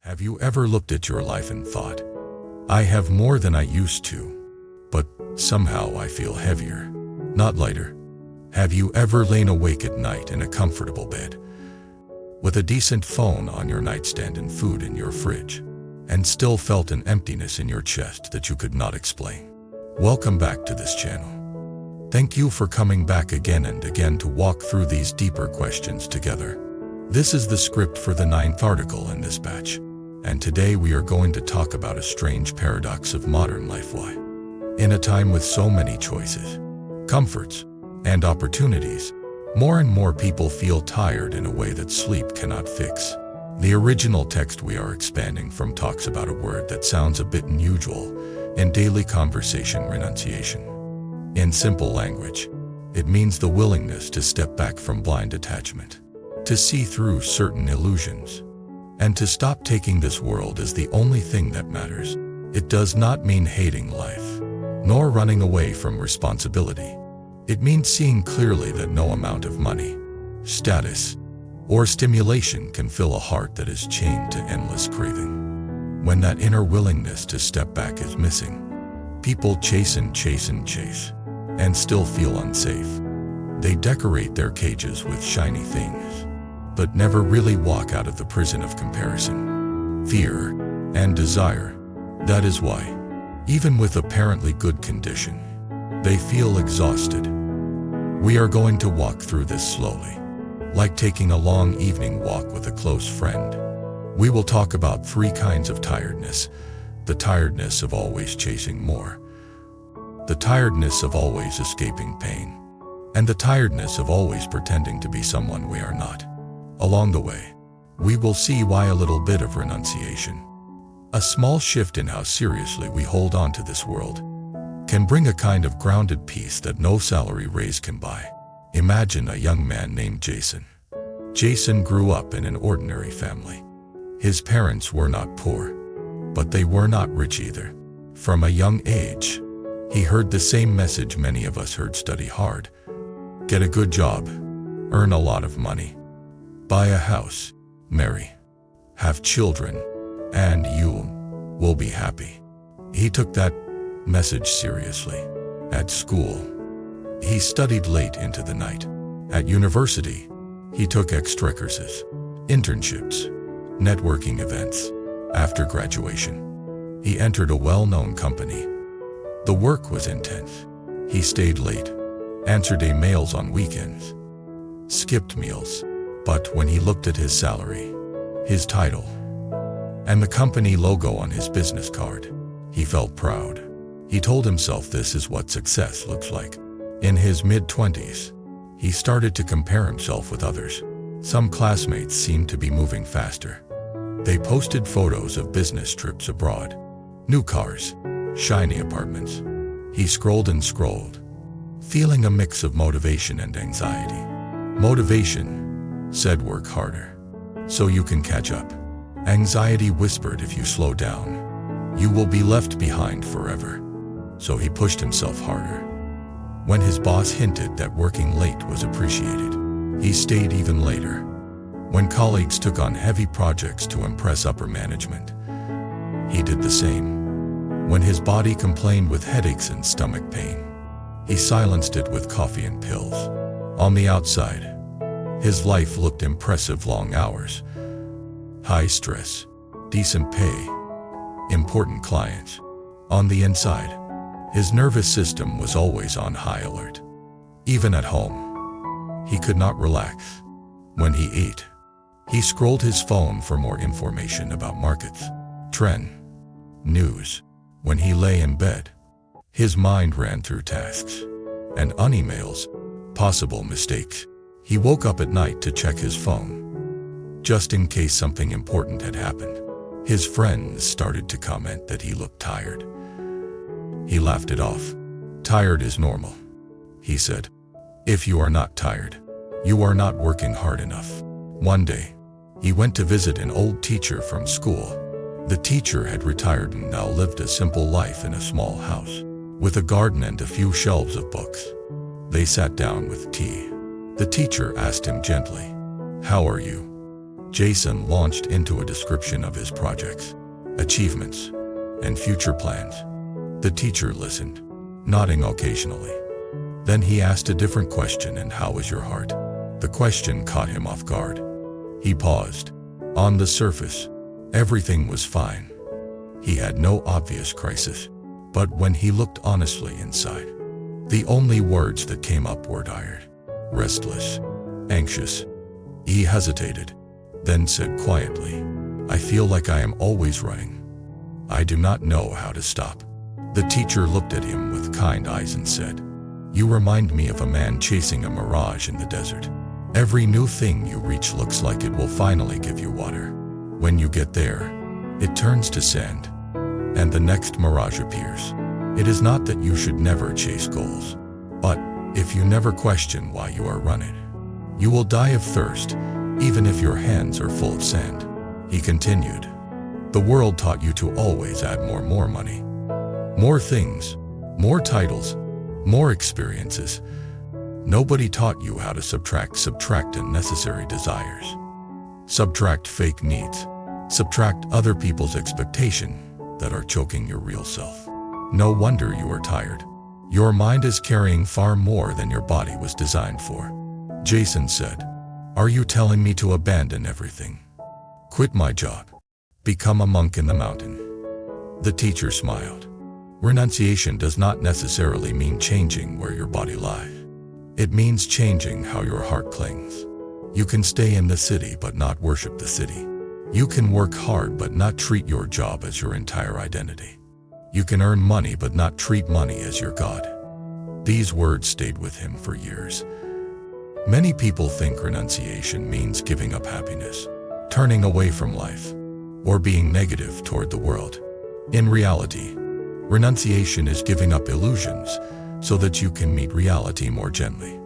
Have you ever looked at your life and thought, I have more than I used to, but somehow I feel heavier, not lighter? Have you ever lain awake at night in a comfortable bed, with a decent phone on your nightstand and food in your fridge, and still felt an emptiness in your chest that you could not explain? Welcome back to this channel. Thank you for coming back again and again to walk through these deeper questions together. This is the script for the 9th article in this batch, and today we are going to talk about a strange paradox of modern life. Why, in a time with so many choices, comforts, and opportunities, more and more people feel tired in a way that sleep cannot fix. The original text we are expanding from talks about a word that sounds a bit unusual in daily conversation: renunciation. In simple language, it means the willingness to step back from blind attachment, to see through certain illusions, and to stop taking this world as the only thing that matters. It does not mean hating life, nor running away from responsibility. It means seeing clearly that no amount of money, status, or stimulation can fill a heart that is chained to endless craving. When that inner willingness to step back is missing, people chase and chase and chase, and still feel unsafe. They decorate their cages with shiny things, but never really walk out of the prison of comparison, fear, and desire. That is why, even with apparently good condition, they feel exhausted. We are going to walk through this slowly, like taking a long evening walk with a close friend. We will talk about 3 kinds of tiredness: the tiredness of always chasing more, the tiredness of always escaping pain, and the tiredness of always pretending to be someone we are not. Along the way, we will see why a little bit of renunciation, a small shift in how seriously we hold on to this world, can bring a kind of grounded peace that no salary raise can buy. Imagine a young man named Jason. Jason grew up in an ordinary family. His parents were not poor, but they were not rich either. From a young age, he heard the same message many of us heard: study hard, get a good job, earn a lot of money, buy a house, marry, have children, and you will be happy. He took that message seriously. At school, he studied late into the night. At university, he took extra courses, internships, networking events. After graduation, he entered a well-known company. The work was intense. He stayed late, answered emails on weekends, skipped meals. But when he looked at his salary, his title, and the company logo on his business card, he felt proud. He told himself this is what success looks like. In his mid-20s, he started to compare himself with others. Some classmates seemed to be moving faster. They posted photos of business trips abroad, new cars, shiny apartments. He scrolled and scrolled, feeling a mix of motivation and anxiety. Motivation said, work harder, so you can catch up. Anxiety whispered, if you slow down, you will be left behind forever. So he pushed himself harder. When his boss hinted that working late was appreciated, he stayed even later. When colleagues took on heavy projects to impress upper management, he did the same. When his body complained with headaches and stomach pain, he silenced it with coffee and pills. On the outside, his life looked impressive: long hours, high stress, decent pay, important clients. On the inside, his nervous system was always on high alert. Even at home, he could not relax. When he ate, he scrolled his phone for more information about markets, trend, news. When he lay in bed, his mind ran through tasks and emails, possible mistakes. He woke up at night to check his phone, just in case something important had happened. His friends started to comment that he looked tired. He laughed it off. Tired is normal, he said. If you are not tired, you are not working hard enough. One day, he went to visit an old teacher from school. The teacher had retired and now lived a simple life in a small house, with a garden and a few shelves of books. They sat down with tea. The teacher asked him gently, "How are you?" Jason launched into a description of his projects, achievements, and future plans. The teacher listened, nodding occasionally. Then he asked a different question: and how is your heart? The question caught him off guard. He paused. On the surface, everything was fine. He had no obvious crisis. But when he looked honestly inside, the only words that came up were tired, restless, anxious. He hesitated, then said quietly, "I feel like I am always running. I do not know how to stop." The teacher looked at him with kind eyes and said, "You remind me of a man chasing a mirage in the desert. Every new thing you reach looks like it will finally give you water. When you get there, it turns to sand, and the next mirage appears. It is not that you should never chase goals, but if you never question why you are running, you will die of thirst, even if your hands are full of sand." He continued, "The world taught you to always add more money, more things, more titles, more experiences. Nobody taught you how to subtract unnecessary desires. Subtract fake needs. Subtract other people's expectation that are choking your real self. No wonder you are tired. Your mind is carrying far more than your body was designed for." Jason said, "Are you telling me to abandon everything? Quit my job? Become a monk in the mountain?" The teacher smiled. Renunciation does not necessarily mean changing where your body lies. It means changing how your heart clings. You can stay in the city but not worship the city. You can work hard but not treat your job as your entire identity. You can earn money but not treat money as your God. These words stayed with him for years. Many people think renunciation means giving up happiness, turning away from life, or being negative toward the world. In reality, renunciation is giving up illusions so that you can meet reality more gently.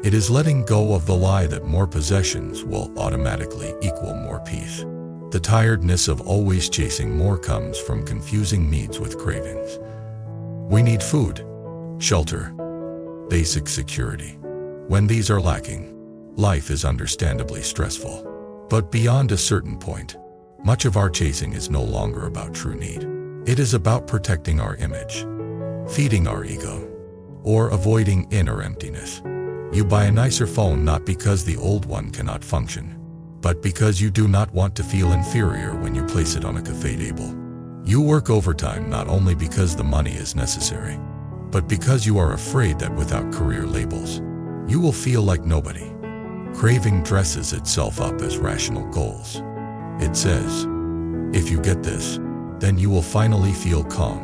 It is letting go of the lie that more possessions will automatically equal more peace. The tiredness of always chasing more comes from confusing needs with cravings. We need food, shelter, basic security. When these are lacking, life is understandably stressful. But beyond a certain point, much of our chasing is no longer about true need. It is about protecting our image, feeding our ego, or avoiding inner emptiness. You buy a nicer phone not because the old one cannot function, but because you do not want to feel inferior when you place it on a cafe table. You work overtime not only because the money is necessary, but because you are afraid that without career labels, you will feel like nobody. Craving dresses itself up as rational goals. It says, if you get this, then you will finally feel calm.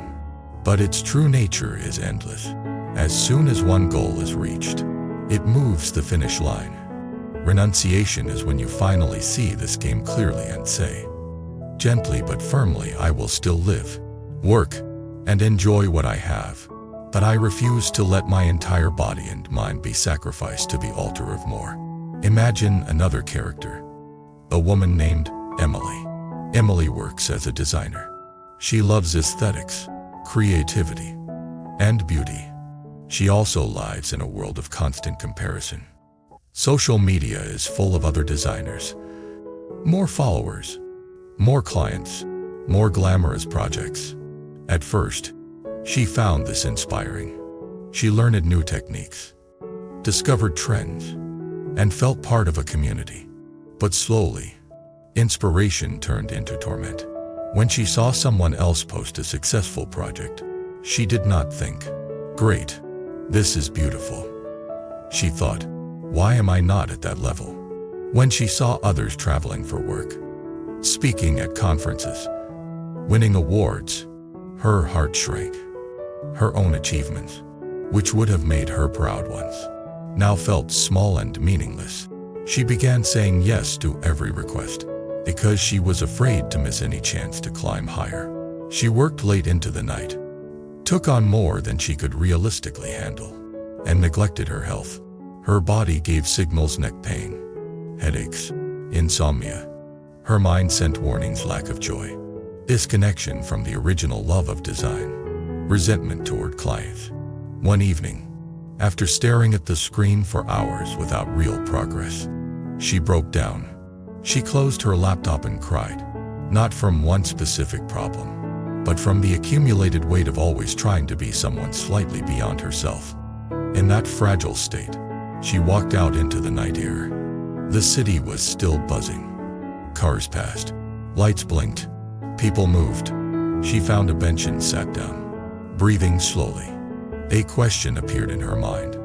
But its true nature is endless. As soon as one goal is reached, it moves the finish line. Renunciation is when you finally see this game clearly and say, gently but firmly, I will still live, work, and enjoy what I have, but I refuse to let my entire body and mind be sacrificed to the altar of more. Imagine another character, a woman named Emily. Emily works as a designer. She loves aesthetics, creativity, and beauty. She also lives in a world of constant comparison. Social media is full of other designers. More followers, more clients, more glamorous projects. At first, she found this inspiring. She learned new techniques, discovered trends, and felt part of a community. But slowly, inspiration turned into torment. When she saw someone else post a successful project, she did not think, great, this is beautiful. She thought, why am I not at that level? When she saw others traveling for work, speaking at conferences, winning awards, her heart shrank. Her own achievements, which would have made her proud once, now felt small and meaningless. She began saying yes to every request, because she was afraid to miss any chance to climb higher. She worked late into the night, took on more than she could realistically handle, and neglected her health. Her body gave signals: neck pain, headaches, insomnia. Her mind sent warnings: lack of joy, disconnection from the original love of design, resentment toward clients. One evening, after staring at the screen for hours without real progress, she broke down. She closed her laptop and cried, not from one specific problem, but from the accumulated weight of always trying to be someone slightly beyond herself. In that fragile state, she walked out into the night air. The city was still buzzing. Cars passed. Lights blinked. People moved. She found a bench and sat down, breathing slowly. A question appeared in her mind.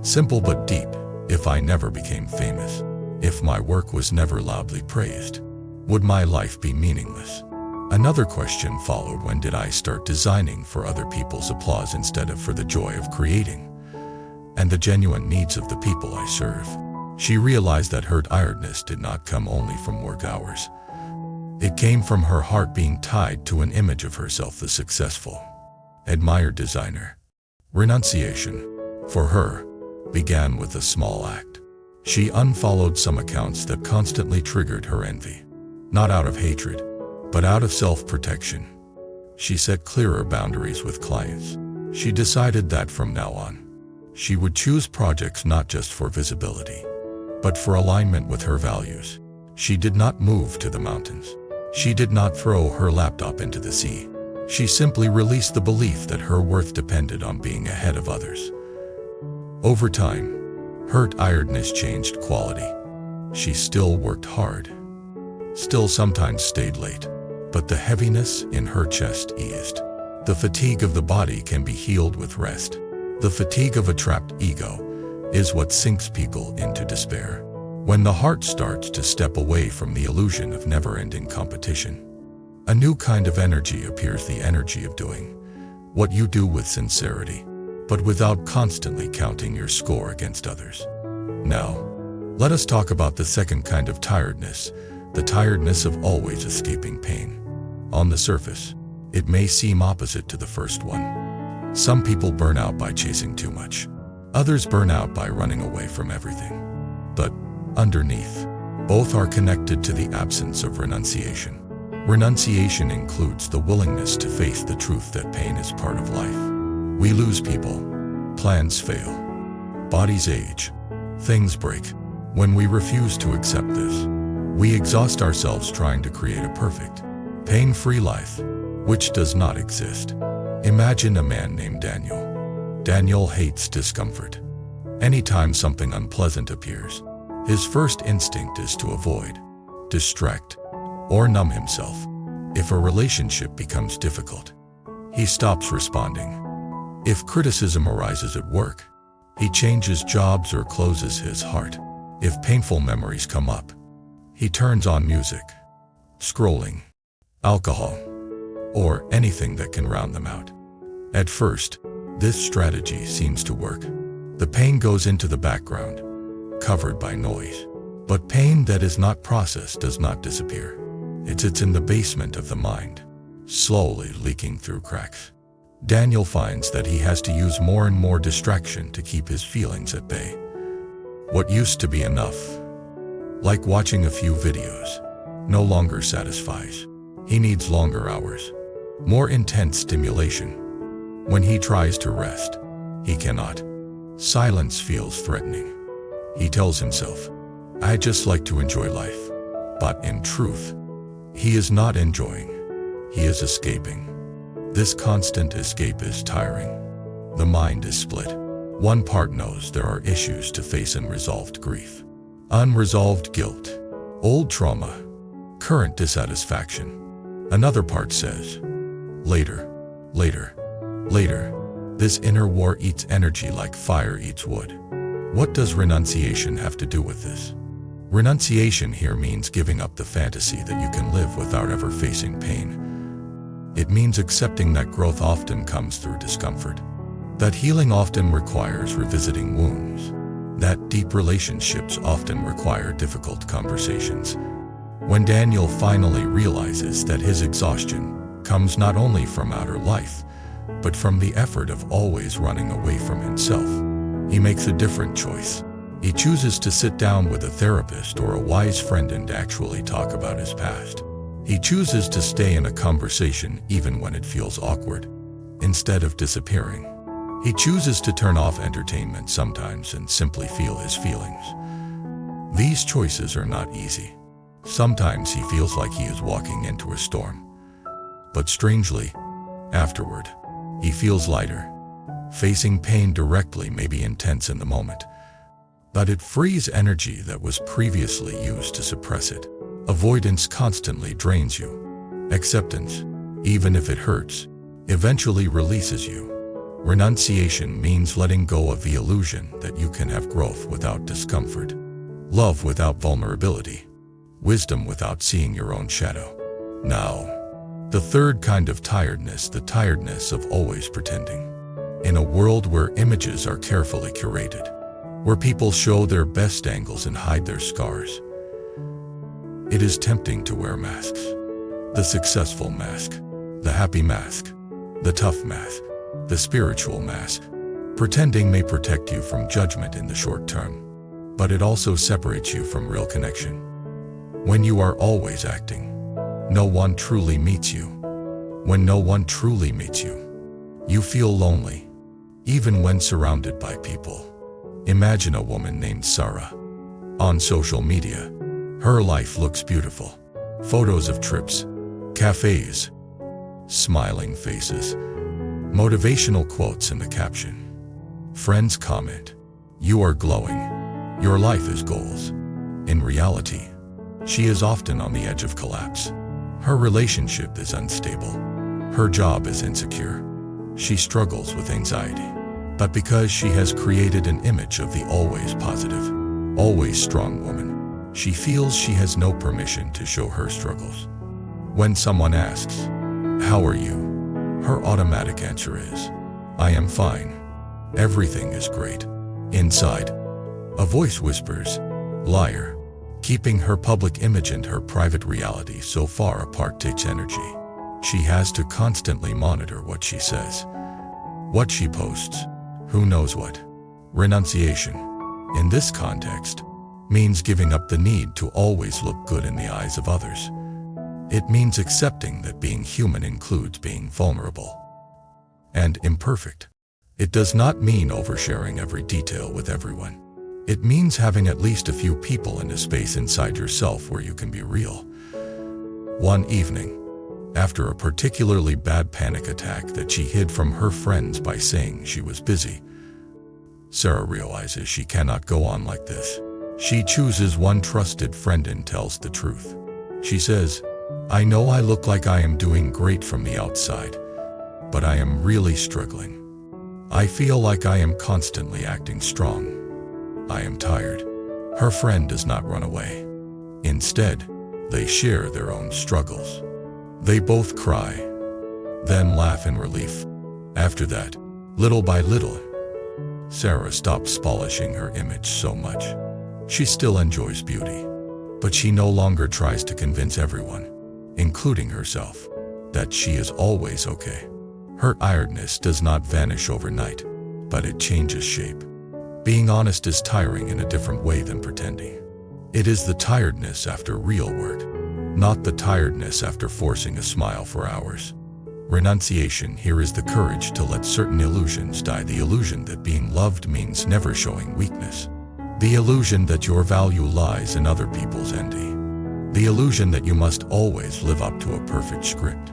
Simple but deep. If I never became famous, if my work was never loudly praised, would my life be meaningless? Another question followed. When did I start designing for other people's applause instead of for the joy of creating and the genuine needs of the people I serve? She realized that her tiredness did not come only from work hours. It came from her heart being tied to an image of herself, the successful, admired designer. Renunciation, for her, began with a small act. She unfollowed some accounts that constantly triggered her envy, not out of hatred, but out of self-protection. She set clearer boundaries with clients. She decided that from now on, she would choose projects not just for visibility, but for alignment with her values. She did not move to the mountains. She did not throw her laptop into the sea. She simply released the belief that her worth depended on being ahead of others. Over time, her tiredness changed quality. She still worked hard, still sometimes stayed late, but the heaviness in her chest eased. The fatigue of the body can be healed with rest. The fatigue of a trapped ego is what sinks people into despair. When the heart starts to step away from the illusion of never-ending competition, a new kind of energy appears, the energy of doing what you do with sincerity, but without constantly counting your score against others. Now, let us talk about the second kind of tiredness, the tiredness of always escaping pain. On the surface, it may seem opposite to the first one. Some people burn out by chasing too much. Others burn out by running away from everything. But underneath, both are connected to the absence of renunciation. Renunciation includes the willingness to face the truth that pain is part of life. We lose people, plans fail, bodies age, things break. When we refuse to accept this, we exhaust ourselves trying to create a perfect, pain-free life, which does not exist. Imagine a man named Daniel. Daniel hates discomfort. Anytime something unpleasant appears, his first instinct is to avoid, distract, or numb himself. If a relationship becomes difficult, he stops responding. If criticism arises at work, he changes jobs or closes his heart. If painful memories come up, he turns on music, scrolling, alcohol, or anything that can round them out. At first, this strategy seems to work. The pain goes into the background, covered by noise. But pain that is not processed does not disappear. It sits in the basement of the mind, slowly leaking through cracks. Daniel finds that he has to use more and more distraction to keep his feelings at bay. What used to be enough, like watching a few videos, no longer satisfies. He needs longer hours, more intense stimulation. When he tries to rest, he cannot. Silence feels threatening. He tells himself, "I just like to enjoy life." But in truth, he is not enjoying. He is escaping. This constant escape is tiring. The mind is split. One part knows there are issues to face: unresolved grief, unresolved guilt, old trauma, current dissatisfaction. Another part says, later, later, later. This inner war eats energy like fire eats wood. What does renunciation have to do with this? Renunciation here means giving up the fantasy that you can live without ever facing pain. It means accepting that growth often comes through discomfort, that healing often requires revisiting wounds, that deep relationships often require difficult conversations. When Daniel finally realizes that his exhaustion comes not only from outer life, but from the effort of always running away from himself, he makes a different choice. He chooses to sit down with a therapist or a wise friend and actually talk about his past. He chooses to stay in a conversation even when it feels awkward, instead of disappearing. He chooses to turn off entertainment sometimes and simply feel his feelings. These choices are not easy. Sometimes he feels like he is walking into a storm. But strangely, afterward, he feels lighter. Facing pain directly may be intense in the moment, but it frees energy that was previously used to suppress it. Avoidance constantly drains you. Acceptance, even if it hurts, eventually releases you. Renunciation means letting go of the illusion that you can have growth without discomfort, love without vulnerability, wisdom without seeing your own shadow. Now, the third kind of tiredness, the tiredness of always pretending. In a world where images are carefully curated, where people show their best angles and hide their scars, it is tempting to wear masks. The successful mask, the happy mask, the tough mask, the spiritual mask. Pretending may protect you from judgment in the short term, but it also separates you from real connection. When you are always acting, no one truly meets you. When no one truly meets you, you feel lonely, even when surrounded by people. Imagine a woman named Sarah. On social media, her life looks beautiful. Photos of trips, cafes, smiling faces, motivational quotes in the caption. Friends comment, "You are glowing. Your life is goals." In reality, she is often on the edge of collapse. Her relationship is unstable. Her job is insecure. She struggles with anxiety. But because she has created an image of the always positive, always strong woman, she feels she has no permission to show her struggles. When someone asks, "How are you?" her automatic answer is, "I am fine. Everything is great." Inside, a voice whispers, "Liar." Keeping her public image and her private reality so far apart takes energy. She has to constantly monitor what she says, what she posts, who knows what. Renunciation, in this context, means giving up the need to always look good in the eyes of others. It means accepting that being human includes being vulnerable and imperfect. It does not mean oversharing every detail with everyone. It means having at least a few people in a space inside yourself where you can be real. One evening, after a particularly bad panic attack that she hid from her friends by saying she was busy, Sarah realizes she cannot go on like this. She chooses one trusted friend and tells the truth. She says, "I know I look like I am doing great from the outside, but I am really struggling. I feel like I am constantly acting strong. I am tired." Her friend does not run away. Instead, they share their own struggles. They both cry, then laugh in relief. After that, little by little, Sarah stops polishing her image so much. She still enjoys beauty, but she no longer tries to convince everyone, including herself, that she is always okay. Her tiredness does not vanish overnight, but it changes shape. Being honest is tiring in a different way than pretending. It is the tiredness after real work, not the tiredness after forcing a smile for hours. Renunciation here is the courage to let certain illusions die. The illusion that being loved means never showing weakness. The illusion that your value lies in other people's envy. The illusion that you must always live up to a perfect script.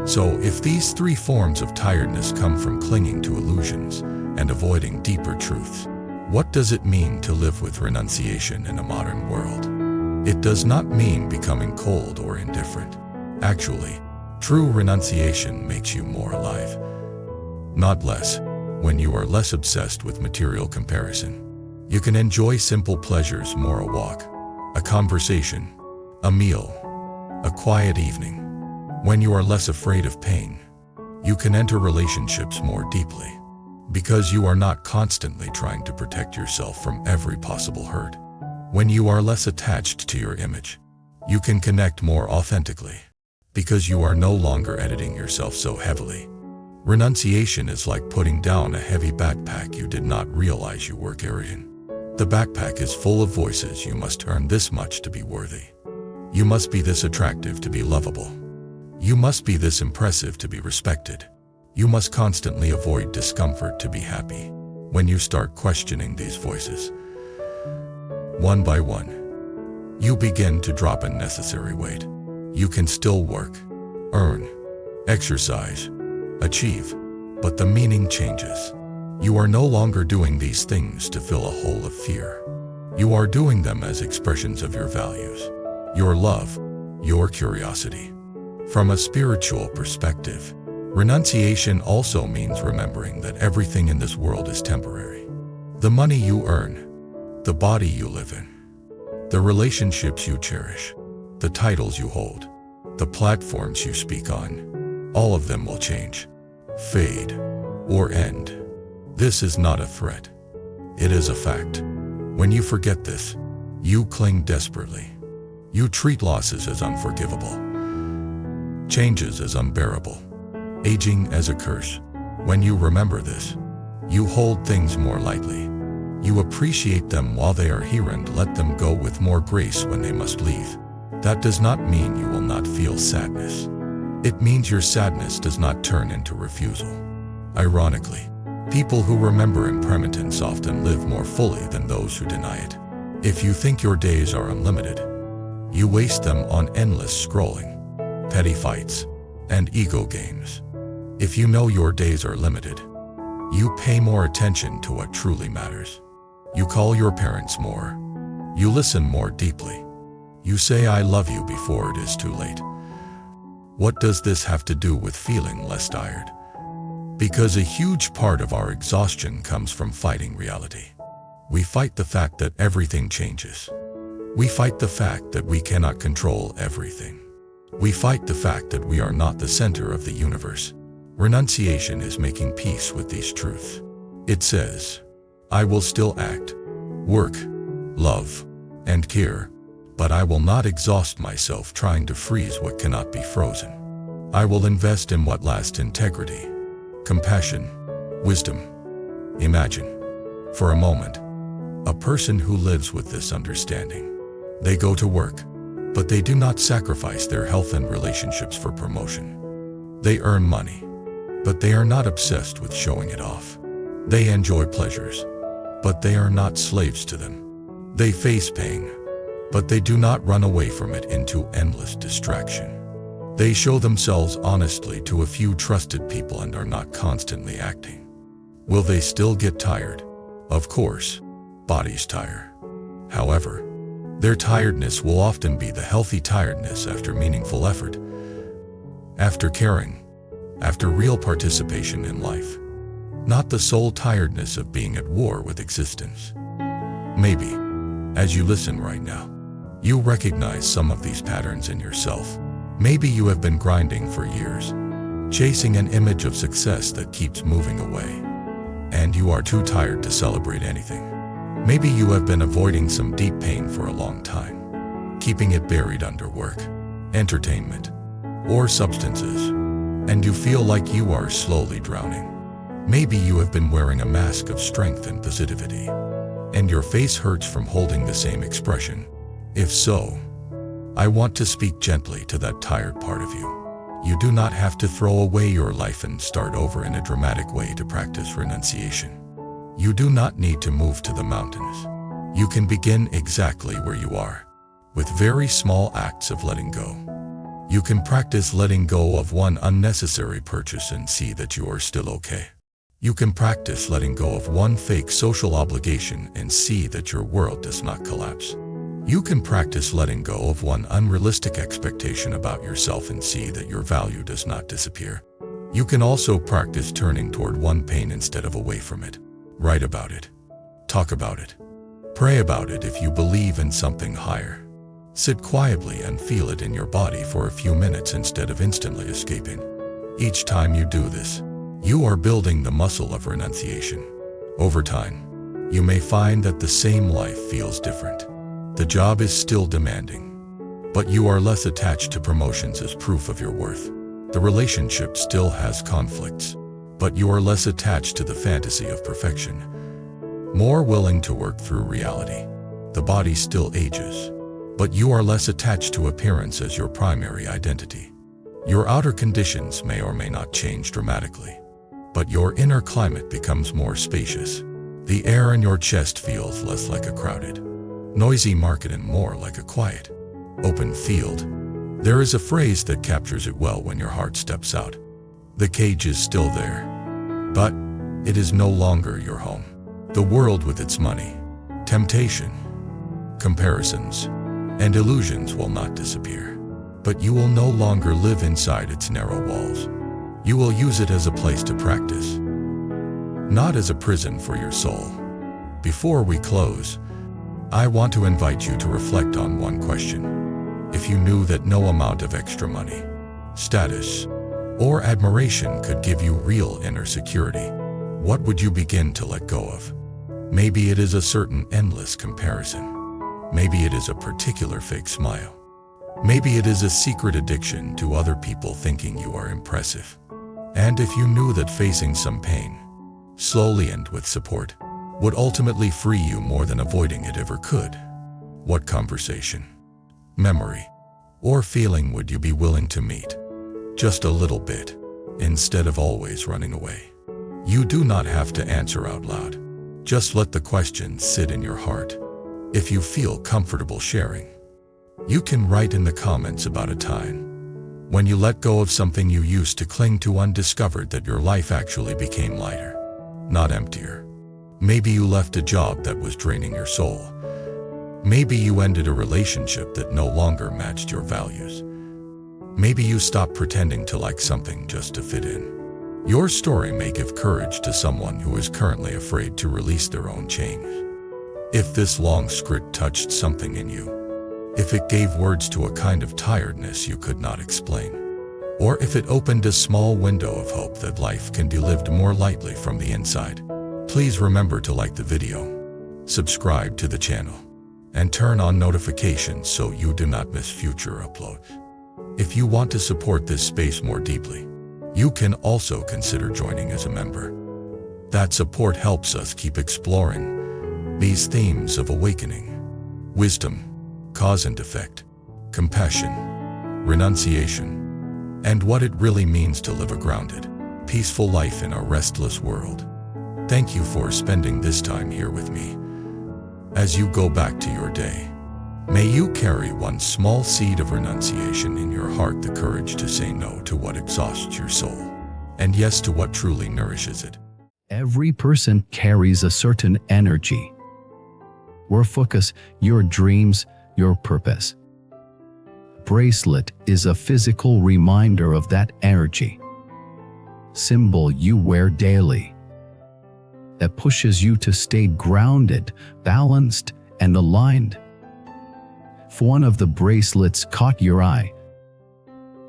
So if these three forms of tiredness come from clinging to illusions and avoiding deeper truths, what does it mean to live with renunciation in a modern world? It does not mean becoming cold or indifferent. Actually, true renunciation makes you more alive, not less. When you are less obsessed with material comparison, you can enjoy simple pleasures more: a walk, a conversation, a meal, a quiet evening. When you are less afraid of pain, you can enter relationships more deeply, because you are not constantly trying to protect yourself from every possible hurt. When you are less attached to your image, you can connect more authentically, because you are no longer editing yourself so heavily. Renunciation is like putting down a heavy backpack you did not realize you were carrying. The backpack is full of voices. You must earn this much to be worthy. You must be this attractive to be lovable. You must be this impressive to be respected. You must constantly avoid discomfort to be happy. When you start questioning these voices, one by one, You begin to drop unnecessary weight. You can still work, earn, exercise, achieve, but the meaning changes. You are no longer doing these things to fill a hole of fear. You are doing them as expressions of your values, your love, your curiosity. From a spiritual perspective, renunciation also means remembering that everything in this world is temporary. The money you earn, the body you live in, the relationships you cherish, the titles you hold, the platforms you speak on, all of them will change, fade, or end. This is not a threat. It is a fact. When you forget this, you cling desperately. You treat losses as unforgivable, changes as unbearable, aging as a curse. When you remember this, you hold things more lightly. You appreciate them while they are here and let them go with more grace when they must leave. That does not mean you will not feel sadness. It means your sadness does not turn into refusal. Ironically, people who remember impermanence often live more fully than those who deny it. If you think your days are unlimited, you waste them on endless scrolling, petty fights, and ego games. If you know your days are limited, you pay more attention to what truly matters. You call your parents more. You listen more deeply. You say I love you before it is too late. What does this have to do with feeling less tired? Because a huge part of our exhaustion comes from fighting reality. We fight the fact that everything changes. We fight the fact that we cannot control everything. We fight the fact that we are not the center of the universe. Renunciation is making peace with these truths. It says, I will still act, work, love, and care, but I will not exhaust myself trying to freeze what cannot be frozen. I will invest in what lasts: integrity, compassion, wisdom. Imagine, for a moment, a person who lives with this understanding. They go to work, but they do not sacrifice their health and relationships for promotion. They earn money, but they are not obsessed with showing it off. They enjoy pleasures, but they are not slaves to them. They face pain, but they do not run away from it into endless distraction. They show themselves honestly to a few trusted people and are not constantly acting. Will they still get tired? Of course, bodies tire. However, their tiredness will often be the healthy tiredness after meaningful effort, after caring, after real participation in life, not the soul tiredness of being at war with existence. Maybe, as you listen right now, you recognize some of these patterns in yourself. Maybe you have been grinding for years, chasing an image of success that keeps moving away, and you are too tired to celebrate anything. Maybe you have been avoiding some deep pain for a long time, keeping it buried under work, entertainment, or substances, and you feel like you are slowly drowning. Maybe you have been wearing a mask of strength and positivity, and your face hurts from holding the same expression. If so, I want to speak gently to that tired part of you. You do not have to throw away your life and start over in a dramatic way to practice renunciation. You do not need to move to the mountains. You can begin exactly where you are, with very small acts of letting go. You can practice letting go of one unnecessary purchase and see that you are still okay. You can practice letting go of one fake social obligation and see that your world does not collapse. You can practice letting go of one unrealistic expectation about yourself and see that your value does not disappear. You can also practice turning toward one pain instead of away from it. Write about it. Talk about it. Pray about it if you believe in something higher. Sit quietly and feel it in your body for a few minutes instead of instantly escaping. Each time you do this, you are building the muscle of renunciation. Over time, you may find that the same life feels different. The job is still demanding, but you are less attached to promotions as proof of your worth. The relationship still has conflicts, but you are less attached to the fantasy of perfection. More willing to work through reality. The body still ages, but you are less attached to appearance as your primary identity. Your outer conditions may or may not change dramatically, but your inner climate becomes more spacious. The air in your chest feels less like a crowded, noisy market and more like a quiet, open field. There is a phrase that captures it well when your heart steps out. The cage is still there, but it is no longer your home. The world with its money, temptation, comparisons, and illusions will not disappear. But you will no longer live inside its narrow walls. You will use it as a place to practice, not as a prison for your soul. Before we close, I want to invite you to reflect on one question. If you knew that no amount of extra money, status, or admiration could give you real inner security, what would you begin to let go of? Maybe it is a certain endless comparison. Maybe it is a particular fake smile. Maybe it is a secret addiction to other people thinking you are impressive. And if you knew that facing some pain, slowly and with support, would ultimately free you more than avoiding it ever could, what conversation, memory, or feeling would you be willing to meet? Just a little bit, instead of always running away. You do not have to answer out loud. Just let the question sit in your heart. If you feel comfortable sharing, you can write in the comments about a time when you let go of something you used to cling to and discovered that your life actually became lighter, not emptier. Maybe you left a job that was draining your soul. Maybe you ended a relationship that no longer matched your values. Maybe you stopped pretending to like something just to fit in. Your story may give courage to someone who is currently afraid to release their own chains. If this long script touched something in you, if it gave words to a kind of tiredness you could not explain, or if it opened a small window of hope that life can be lived more lightly from the inside, please remember to like the video, subscribe to the channel, and turn on notifications so you do not miss future uploads. If you want to support this space more deeply, you can also consider joining as a member. That support helps us keep exploring these themes of awakening, wisdom, cause and effect, compassion, renunciation, and what it really means to live a grounded, peaceful life in a restless world. Thank you for spending this time here with me. As you go back to your day, may you carry one small seed of renunciation in your heart, the courage to say no to what exhausts your soul, and yes to what truly nourishes it. Every person carries a certain energy. Your focus, your dreams, your purpose. Bracelet is a physical reminder of that energy. Symbol you wear daily that pushes you to stay grounded, balanced, and aligned. If one of the bracelets caught your eye,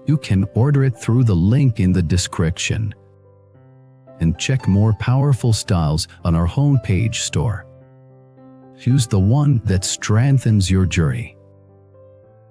you can order it through the link in the description and check more powerful styles on our homepage store. Choose the one that strengthens your journey.